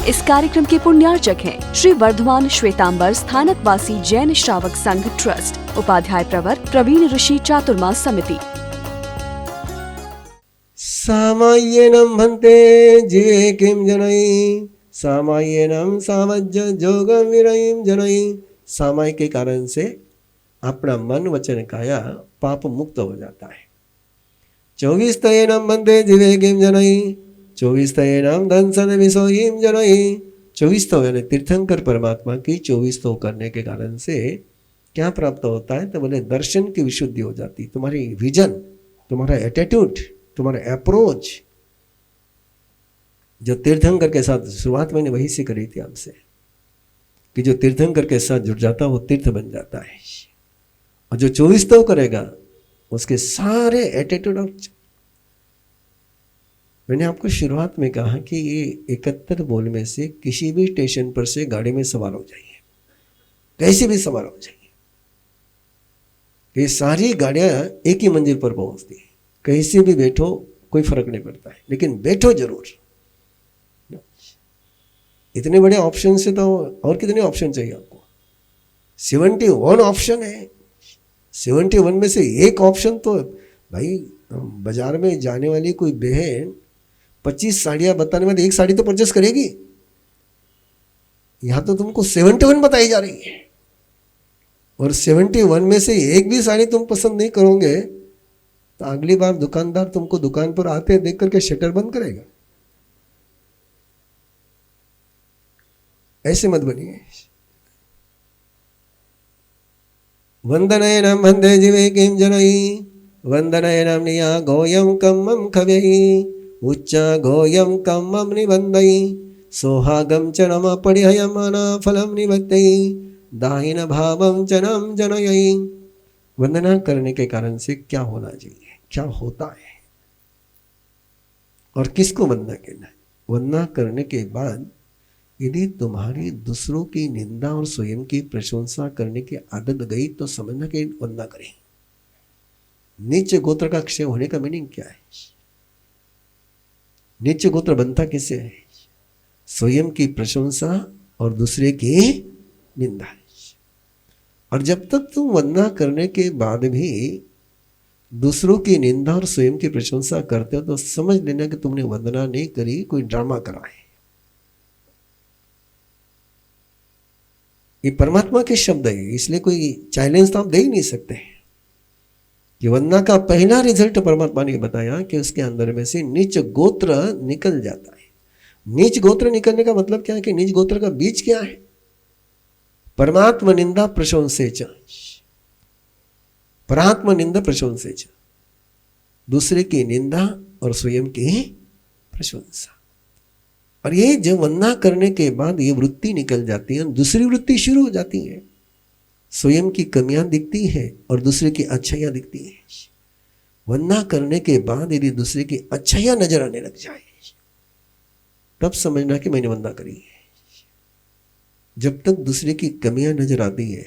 इस कार्यक्रम के पुण्यार्चक हैं श्री वर्धमान श्वेतांबर स्थानकवासी जैन श्रावक संघ ट्रस्ट, उपाध्याय प्रवर प्रवीण ऋषि चातुर्मास समिति। सामाय्येनं भन्ते जीवे किं जनयि, सामाय्येनं सामज्य जोगं विरयं जनयि। सामाय के कारण से अपना मन वचन काया पाप मुक्त हो जाता है। 24 तयेनं भन्ते जीवे किं जनयि, 24 तयेनं दंसन विसोयिं जनयि। 24 तो यानी तीर्थंकर परमात्मा की 24 तो करने के कारण से क्या प्राप्त होता है? तो बोले दर्शन की विशुद्धि हो जाती, तुम्हारी विजन, तुम्हारा एटीट्यूड, तुम्हारा अप्रोच। जो तीर्थंकर के साथ शुरुआत मैंने वही से करी थी आपसे कि जो तीर्थंकर के साथ जुड़ जाता है वो तीर्थ बन जाता है, और जो 24 तो करेगा उसके सारे एटीट्यूड ऑफ। मैंने आपको शुरुआत में कहा कि ये 71 बोल में से किसी भी स्टेशन पर से गाड़ी में सवार हो जाइए, कैसे भी सवार हो जाइए, ये सारी गाड़ियां एक ही मंजिल पर पहुंचती है। कहीं से भी बैठो कोई फर्क नहीं पड़ता है, लेकिन बैठो जरूर। इतने बड़े ऑप्शन से तो और कितने ऑप्शन चाहिए आपको? 71 ऑप्शन है। 71 में से एक ऑप्शन तो भाई, बाजार में जाने वाली कोई बहन 25 साड़ियां बताने में एक साड़ी तो परचेस करेगी। यहां तो तुमको 71 बताई जा रही है, और 71 में से एक भी साड़ी तुम पसंद नहीं करोगे तो अगली बार दुकानदार तुमको दुकान पर आते देख करके शटर बंद करेगा। ऐसे मत बनिए। वंदनयनं भन्ते जीवे किं जनयि, वंदनयनं निया गोयं कम्मं खव्यहि, उच्चा गोयं कम्मं निबन्धयि, सोहागं च नम परिहयमना फलं निबद्धयि, दाहिन भावं च नम जनयि। वंदना करने के कारण से क्या होना चाहिए, क्या होता है और किसको वंदना करना है? वंदना करने के बाद यदि तुम्हारी दूसरों की निंदा और स्वयं की प्रशंसा करने की आदत गई तो समझना कि वंदना करें। नीच गोत्र का क्षय होने का मीनिंग क्या है? नीच गोत्र बनता किससे है? स्वयं की प्रशंसा और दूसरे की निंदा। और जब तक तुम वंदना करने के बाद भी दूसरों की निंदा और स्वयं की प्रशंसा करते हो तो समझ लेना कि तुमने वंदना नहीं करी, कोई ड्रामा करा है। ये परमात्मा के शब्द है, इसलिए कोई चैलेंज तो आप दे ही नहीं सकते। कि वंदना का पहला रिजल्ट परमात्मा ने बताया कि उसके अंदर में से नीच गोत्र निकल जाता है। नीच गोत्र निकलने का मतलब क्या है? कि नीच गोत्र का बीज क्या है? परमात्मा निंदा प्रशंसेच, परात्म निंदा प्रशंसेच, दूसरे की निंदा और स्वयं की प्रशंसा। और ये जब वंदना करने के बाद ये वृत्ति निकल जाती है, दूसरी वृत्ति शुरू हो जाती है। स्वयं की कमियां दिखती है और दूसरे की अच्छाइयां दिखती है। वंदना करने के बाद यदि दूसरे की अच्छाइयां नजर आने लग जाए तब समझना कि मैंने वंदना करी है। जब तक दूसरे की कमियां नजर आती है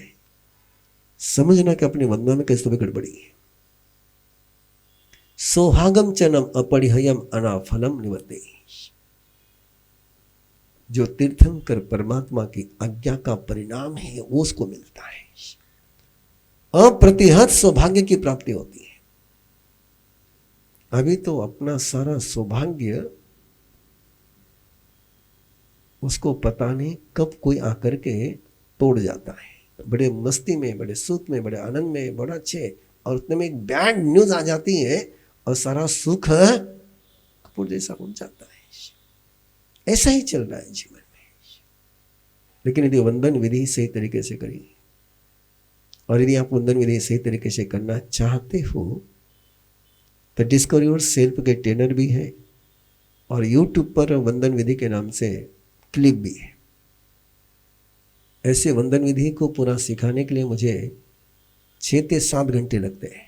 समझना कि अपनी वंदना में कैसे तो भी गड़बड़ी है। सोहागम चनम अपरिहयम अनाफलम निवते, जो तीर्थंकर परमात्मा की आज्ञा का परिणाम है वो उसको मिलता है। अप्रतिहत सौभाग्य की प्राप्ति होती है। अभी तो अपना सारा सौभाग्य उसको पता नहीं कब कोई आकर के तोड़ जाता है। बड़े मस्ती में, बड़े सुख में, बड़े आनंद में, बड़ा अच्छे, और उतने में एक बैड न्यूज आ जाती है और सारा सुख कपूर जैसा उड़ जाता है। ऐसा ही चल रहा है जीवन में। लेकिन यदि वंदन विधि सही तरीके से करिए, और यदि आप वंदन विधि सही तरीके से करना चाहते हो तो डिस्कवर योर सेल्फ के ट्रेनर भी है, और यूट्यूब पर वंदन विधि के नाम से क्लिप भी है। ऐसे वंदन विधि को पूरा सिखाने के लिए मुझे 6 से 7 घंटे लगते हैं।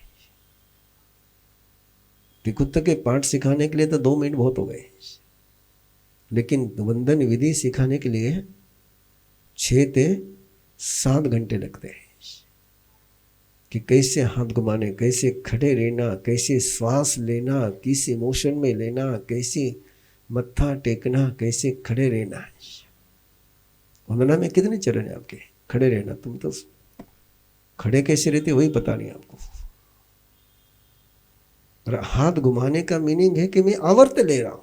त्रिकुत्त के पाठ सिखाने के लिए तो 2 मिनट बहुत हो गए, लेकिन वंदन विधि सिखाने के लिए 6 से 7 घंटे लगते हैं। कि कैसे हाथ घुमाने, कैसे खड़े रहना, कैसे श्वास लेना, किस इमोशन में लेना, कैसे मत्था टेकना, कैसे खड़े रहना है। वंदना में कितने चरण है आपके? खड़े रहना, तुम तो खड़े कैसे रहते वही पता नहीं आपको। और हाथ घुमाने का मीनिंग है कि मैं आवर्त ले रहा हूं।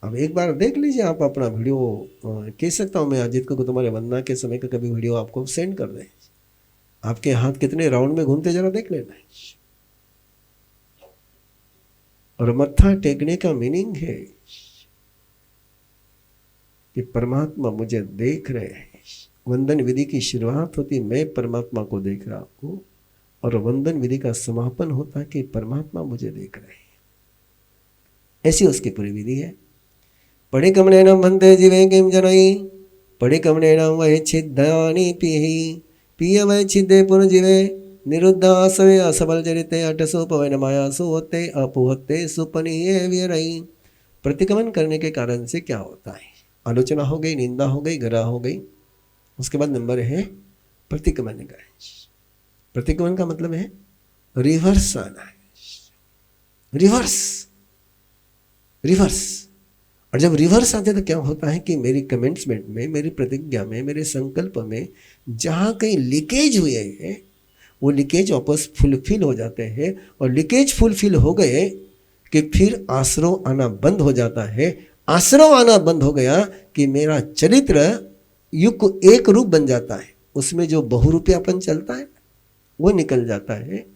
अब एक बार देख लीजिए आप अपना वीडियो, कह सकता हूं मैं अजीत को तुम्हारे वंदना के समय का कभी वीडियो आपको सेंड कर दें। आपके हाथ कितने राउंड में घूमते जरा देख लेना। और मत्था टेकने का मीनिंग है कि परमात्मा मुझे देख रहे हैं। वंदन विधि की शुरुआत होती मैं परमात्मा को देख रहा हूं, और वंदन विधि का समापन होता है कि परमात्मा मुझे देख रहे हैं। ऐसी उसकी पूरी विधि है। पढ़े कमने नम वंदे जीवे किम जनई, पढ़े कमने नम वह छिद्यानि पीहि, पिय वह छिदे पुन जीवे, निरुद्धा सवे असबल चरिते अटसो पवन मायासु होते अपुहते सुपनीय वीरई। प्रतिक्रमण करने के कारण से क्या होता है? आलोचना हो गई, निंदा हो गई, गरा हो गई। उसके बाद नंबर है प्रतिक्रमण का। प्रतिक्रमण का मतलब है रिवर्स आना है, रिवर्स रिवर्स। और जब रिवर्स आते तो क्या होता है कि मेरी कमेंट्समेंट में, मेरी प्रतिज्ञा में, मेरे संकल्प में जहाँ कहीं लीकेज हुए हैं वो लीकेज वापस फुलफिल हो जाते हैं। और लीकेज फुलफिल हो गए कि फिर आश्रव आना बंद हो जाता है। आश्रव आना बंद हो गया कि मेरा चरित्र युग एक रूप बन जाता है। उसमें जो बहुरूपियापन चलता है वो निकल जाता है।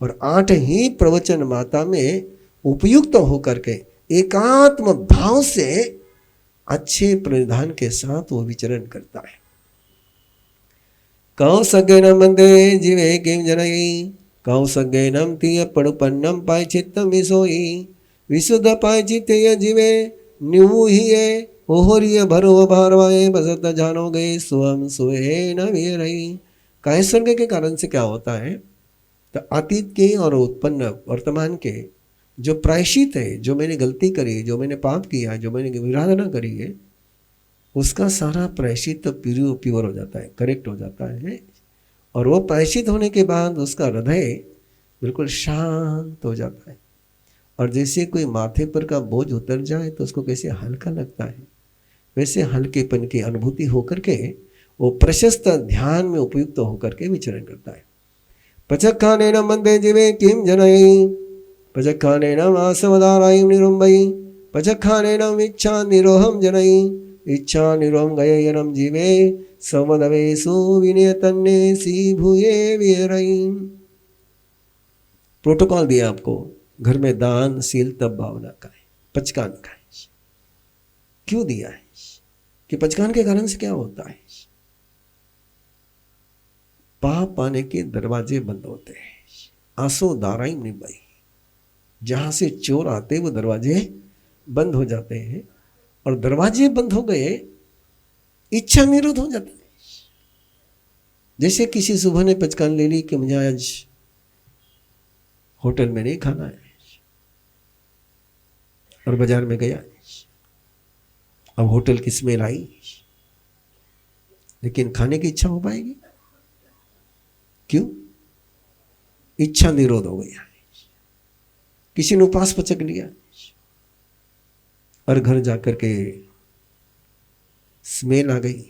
और 8 ही प्रवचन माता में उपयुक्त होकर के एकात्म भाव से अच्छे परिधान के साथ वो विचरण करता है। कौ सज्ञनम वंदे जीवे किम जनई, कौ सज्ञनम तीय पड़ुपन्नम पाय चित्तम विसोई, विशुद्ध पाय चित्त जीवे न्यू ही ओहरिय भरो भारवाए बसत जानो गए स्वम सुहे न वीरई। काय स्वर्ग के कारण से क्या होता है? तो अतीत के और उत्पन्न वर्तमान के जो प्रायश्चित है, जो मैंने गलती करी, जो मैंने पाप किया, जो मैंने विराधना करी है, उसका सारा प्रायश्चित प्योर हो जाता है, करेक्ट हो जाता है। और वो प्रायश्चित होने के बाद उसका हृदय बिल्कुल शांत हो जाता है। और जैसे कोई माथे पर का बोझ उतर जाए तो उसको कैसे हल्का लगता है, वैसे हल्केपन की अनुभूति होकर के वो प्रशस्त ध्यान में उपयुक्त होकर के विचरण करता है। पचक्खानेन वंदे जीवे किम जनई, पचक्खानेन आसवदारायं निरुम्बई, पचक्खानेन इच्छा निरोहम जनई, इच्छा निरोहम गयनम जीवे समदवेसु विनयतन्ने सी भूये वीरई। प्रोटोकॉल दिया आपको, घर में दान शील तब भावना का है, पचकान का है। क्यों दिया है? कि पचकान के कारण से क्या होता है? पाप पाने के दरवाजे बंद होते हैं। आंसू दाराई निभाई, जहां से चोर आते वो दरवाजे बंद हो जाते हैं। और दरवाजे बंद हो गए, इच्छा निरोध हो जाता है। जैसे किसी सुबह ने पचकान ले ली कि मुझे आज होटल में नहीं खाना है, और बाजार में गया, अब होटल की स्मेल आई, लेकिन खाने की इच्छा हो पाएगी? क्यों? इच्छा निरोध हो गया। किसी ने उपास पचक लिया और घर जाकर के स्मेल आ गई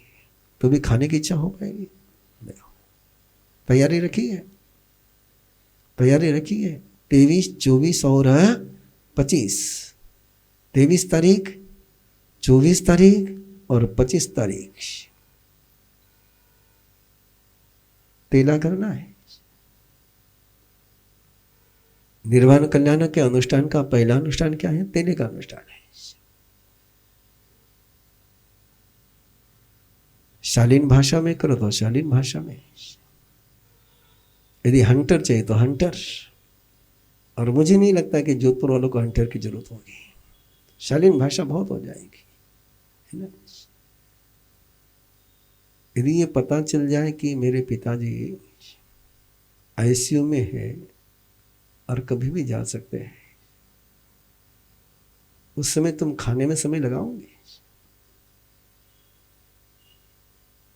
तो भी खाने की इच्छा हो पाएगी? तैयारी रखी है, तैयारी रखी है। 23, 24 और 25, 23 तारीख, 24 तारीख और 25 तारीख तेला करना है। निर्वाण कल्याण के अनुष्ठान का पहला अनुष्ठान क्या है? तेले का अनुष्ठान है। शालीन भाषा में करो तो शालीन भाषा में, यदि हंटर चाहिए तो हंटर। और मुझे नहीं लगता कि जोधपुर वालों को हंटर की जरूरत होगी, शालीन भाषा बहुत हो जाएगी, है ना। यदि ये पता चल जाए कि मेरे पिताजी आईसीयू में है और कभी भी जा सकते हैं, उस समय तुम खाने में समय लगाओगे?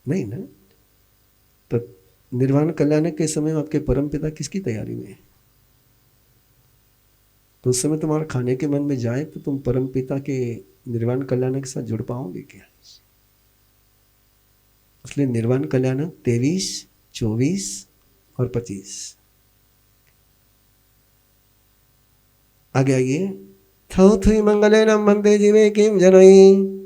नहीं ना। तो निर्वाण कल्याण के समय में आपके परम पिता किसकी तैयारी में है? तो उस समय तुम्हारा खाने के मन में जाए तो तुम परम पिता के निर्वाण कल्याण के साथ जुड़ पाओगे क्या? इसलिए निर्वाण कल्याणक 23, 24 और 25। आगे आइए। थौ थुई मंगलेनम वंदे जीवे किम जनई,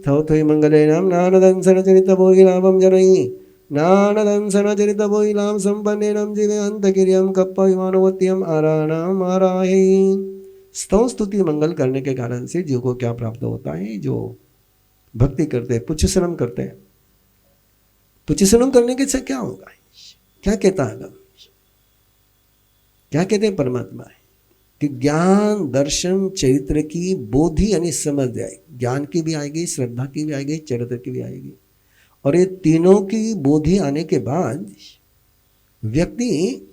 थौ थुई मंगलेनम नानदंसन चरित भोगिलाभम जनई, नानदंसन चरित भोगिलाभ संपन्नेनम जीवे अंतकिर्यम कप्प विमानवत्यम आराणाम आराहि। स्तव स्तुति मंगल करने के कारण से जीव को क्या प्राप्त होता है? जो भक्ति करते हैं, पुच्छ्रवण करते हैं, पुच्छ्रवण करने के से क्या होगा? क्या कहता है? क्या कहते हैं परमात्मा है कि ज्ञान दर्शन चरित्र की बोधि यानी समझ आएगी, ज्ञान की भी आएगी, श्रद्धा की भी आएगी, चरित्र की भी आएगी। और ये तीनों की बोधि आने के बाद व्यक्ति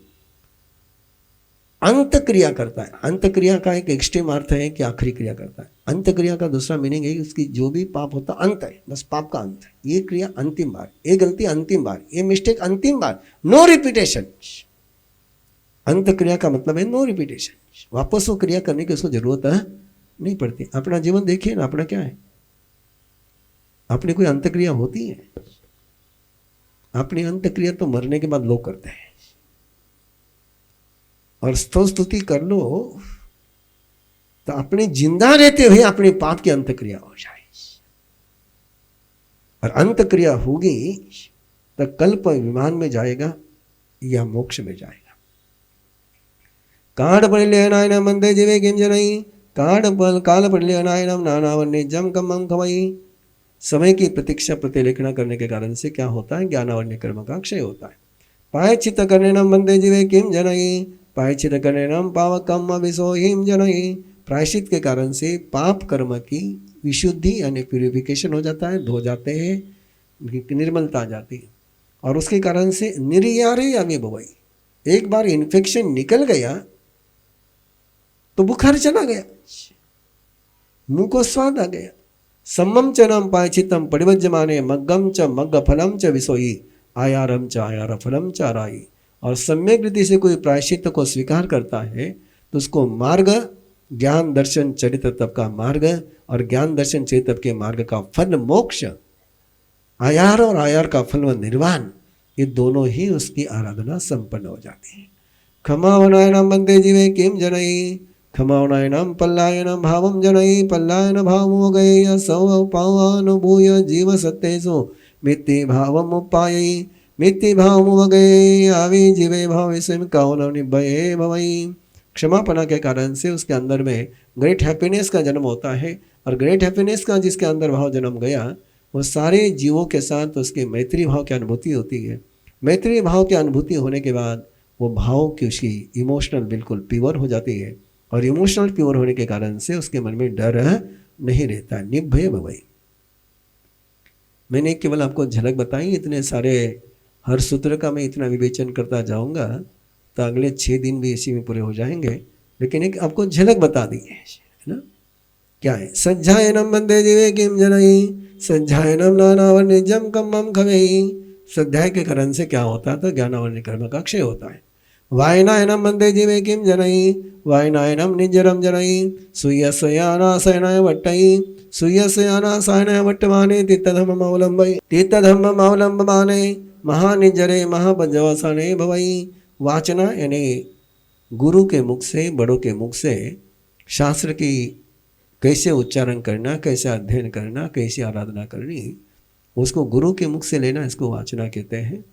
अंत क्रिया करता है। अंत क्रिया का एक एक्सट्रीम अर्थ है कि आखिरी क्रिया करता है। अंत क्रिया का दूसरा मीनिंग है कि उसकी जो भी पाप होता अंत है, बस पाप का अंत है। ये क्रिया अंतिम बार, ये गलती अंतिम बार, ये मिस्टेक अंतिम बार, नो रिपीटेशन। अंत क्रिया का मतलब है नो रिपीटेशन, वापस वो क्रिया करने की उसको जरूरत है नहीं पड़ती। अपना जीवन देखिए ना, अपना क्या है? अपनी कोई अंत क्रिया होती है? अपनी अंत क्रिया तो मरने के बाद लोग करते हैं। और स्तुति कर लो तो अपने जिंदा रहते हुए अपने पाप की अंत क्रिया हो जाए। और अंत क्रिया होगी तो कल्प विमान में जाएगा या मोक्ष में जाएगा। काढ़ पड़ले नायनम मंदे जीवे किम जनई, काल पड़ले नायनम नानावन्य जम कम खवई। समय की प्रतीक्षा प्रतिलेखना करने के कारण से क्या होता है? ज्ञानावन्य कर्म का क्षय होता है। पायचित करने नम मंदे जीवे किम जनई, प्रायश्चित करने नम पावकम विसोहिम जनई। प्रायश्चित के कारण से पाप कर्म की विशुद्धि यानी प्यूरिफिकेशन हो जाता है, धो जाते हैं, निर्मलता आ जाती है। और उसके कारण से निर्यारे अभी बवई, एक बार इन्फेक्शन निकल गया तो बुखार चला गया, मुंह को स्वाद आ गया। सम्मम च नम पायचितम परिवज्यमाने मग्गम च मग्ग फलम च विसोई, आयारम च आयार फलम च आराई। और सम्यक रीति से कोई प्रायश्चित को स्वीकार करता है तो उसको मार्ग, ज्ञान दर्शन चरित्र तप का मार्ग और ज्ञान दर्शन चरित्र तप के मार्ग का फल मोक्ष, आयार और आयार का फल व निर्वाण, ये दोनों ही उसकी आराधना संपन्न हो जाती है। खमावनायनम वंदे जीवे किम जनई, खमावनायनम पल्लायनम भावम जनई, पल्लायन भावो गए सौ पावानुभूय जीव सत्येषु मित्ति भावम उपायई, मित्ति भाव गए आवी जीवे भाव से कौन निभये भवई। क्षमापना के कारण से उसके अंदर में ग्रेट हैप्पीनेस का जन्म होता है। और ग्रेट हैप्पीनेस का जिसके अंदर भाव जन्म गया वो सारे जीवों के साथ उसके मैत्री भाव की अनुभूति होती है। मैत्री भाव की अनुभूति होने के बाद वो भाव की उसकी इमोशनल बिल्कुल प्योर हो जाती है। और इमोशनल प्योर होने के कारण से उसके मन में डर नहीं रहता, निर्भय भवई। मैंने केवल आपको झलक बताई, इतने सारे हर सूत्र का मैं इतना विवेचन करता जाऊंगा तो अगले 6 दिन भी इसी में पूरे हो जाएंगे। लेकिन एक आपको झलक बता दी है ना, क्या है? सज्जायनम वंदे जीवे किम जनई, सज्जायनम नानावन्य जम कम खवेई। सध्याय के कारण से क्या होता है? तो ज्ञानावन्य कर्म का क्षय होता है। वायनायनम वंदे जीवे किम जनई, वायनायनम निजरम जनई, सुयसयानाशयनाय वट्टई, सुयसयानाशयनाय वट्टमाने तीर्थधम्म अवलंबई, तीर्थधम्म अवलंबमाने महानिजरे महापंजवसने भवई। वाचना यानी गुरु के मुख से, बड़ों के मुख से शास्त्र की कैसे उच्चारण करना, कैसे अध्ययन करना, कैसे आराधना करनी, उसको गुरु के मुख से लेना, इसको वाचना कहते हैं।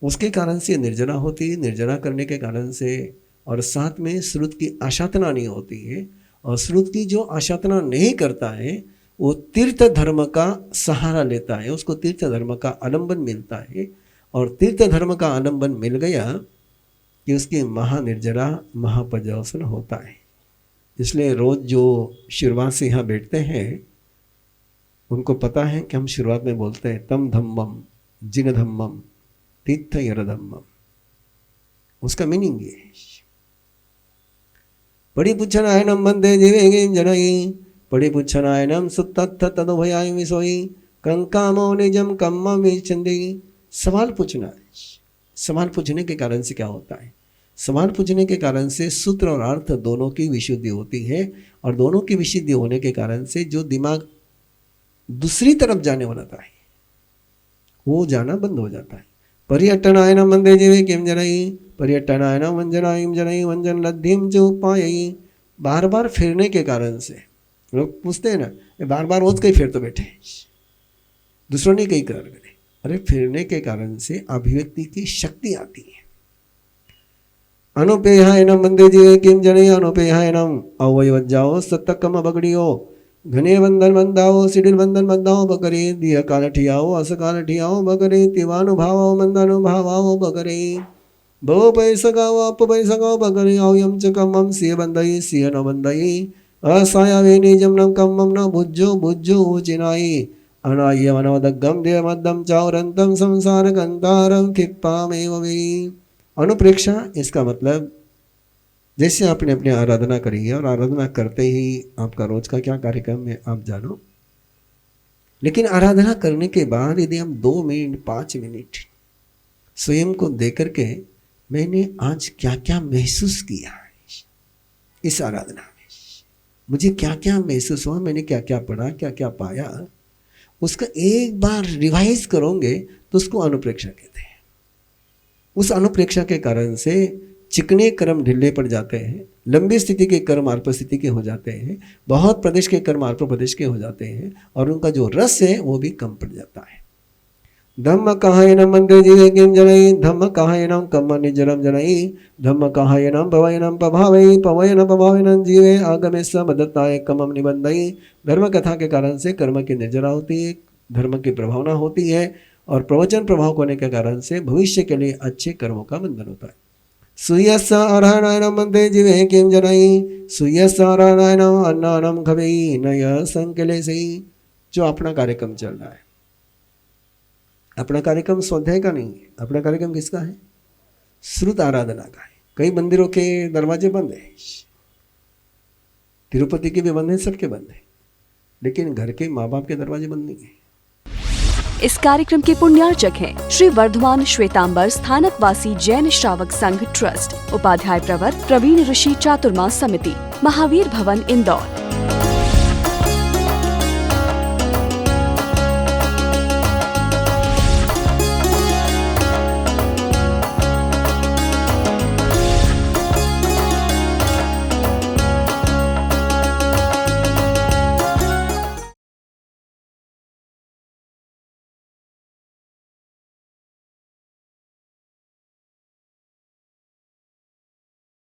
उसके कारण से निर्जना होती है, निर्जना करने के कारण से और साथ में श्रुत की आशातना नहीं होती है। और श्रुत की जो आशातना नहीं करता है वो तीर्थ धर्म का सहारा लेता है, उसको तीर्थ धर्म का आलंबन मिलता है। और तीर्थ धर्म का आलंबन मिल गया कि उसकी महानिर्जरा महापर्यवसन होता है। इसलिए रोज जो शुरुआत से यहाँ बैठते हैं उनको पता है कि हम शुरुआत में बोलते हैं तम धम्मम जिन धम्मम तीर्थ यर धम्मम। उसका मीनिंग ये है, पड़ी पुच्छनायनम वंदे जीवे जनई, पड़ी पुच्छनायनम सुत्तत्थ तदुभयाय विसोई, कंकामो निजम कम्म विचंदी। सवाल पूछना है। सवाल पूछने के कारण से क्या होता है? सवाल पूछने के कारण से सूत्र और अर्थ दोनों की विशुद्धि होती है। और दोनों की विशुद्धि होने के कारण से जो दिमाग दूसरी तरफ जाने वाला था वो जाना बंद हो जाता है। पर्यटनायनम वंदे जीवे किम जनई, पर्यटनायनम वंजनाईम जनई वंजन लद्धिम च उपायई। बार बार फिरने के कारण से लोग पूछते हैं ना, ये बार बार रोज कहीं फिर तो बैठे, दूसरों ने कहीं कर करे। अरे फिरने के कारण से अभिव्यक्ति की शक्ति आती है। अनुपेहायनम वंदे जीवे किम जनई, अनुपेहायनम अवयवज्जाओ सत्तकम बगड़ियो, घने बंधन बंधाओ सिडिल बंधन बंधाओ बकरे, दिया काल ठियाओ अस काल ठियाओ बकरे, तिवानुभावो मंदानुभावो बकरे, भव पैसा गाओ अप पैसा गाओ बकरे, आओ यम च कमम सिय बंदई सिय न बंदई, असाया वे निजम न कमम न भुज्जो भुज्जो चिनाई, अनाय मनोदग्गम देवमद्दम चावरंतम संसार कंतारम खिप्पामेव वे। अनुप्रेक्षा इसका मतलब जैसे आपने अपनी आराधना करी है और आराधना करते ही आपका रोज का क्या कार्यक्रम है आप जानो, लेकिन आराधना करने के बाद यदि हम 2 मिनट 5 मिनट स्वयं को देकर के मैंने आज क्या क्या महसूस किया इस आराधना में, मुझे क्या क्या महसूस हुआ, मैंने क्या क्या पढ़ा, क्या क्या पाया, उसका एक बार रिवाइज करोगे तो उसको अनुप्रेक्षा कहते हैं। उस अनुप्रेक्षा के कारण से चिकने कर्म ढीले पड़ जाते हैं, लंबी स्थिति के कर्म अल्प स्थिति के हो जाते हैं, बहुत प्रदेश के कर्म अल्प प्रदेश के हो जाते हैं, और उनका जो रस है वो भी कम पड़ जाता है। धम्म कहायनम मंदे जीवे किम जनई, धम्म कहायनम कम्म निजरम जनई, धम्म कहायनम पवयनम पभावई, पवयन पभावनम जीवे आगमे समदत्ताय कमम निबंधई। धर्म कथा के कारण से कर्म की निर्जरा होती है, धर्म की प्रभावना होती है, और प्रवचन प्रभाव होने के कारण से भविष्य के लिए अच्छे कर्मों का बंधन होता है। सूयस्स अर्हनायनम वंदे जीवे किम जनई, सूयस्स अर्हनायनम अन्नानम खवेई नय संकलेसई। जो अपना कार्यक्रम चल रहा है, अपना कार्यक्रम स्वाध्याय का नहीं है, अपना कार्यक्रम किसका है? श्रुत आराधना का है। कई मंदिरों के दरवाजे बंद है, तिरुपति के भी बंद है, सबके बंद है, लेकिन घर के माँ बाप के दरवाजे बंद नहीं है। इस कार्यक्रम के पुण्यार्चक हैं श्री वर्धमान श्वेतांबर स्थानकवासी जैन श्रावक संघ ट्रस्ट, उपाध्याय प्रवर प्रवीण ऋषि चातुर्मास समिति, महावीर भवन इंदौर।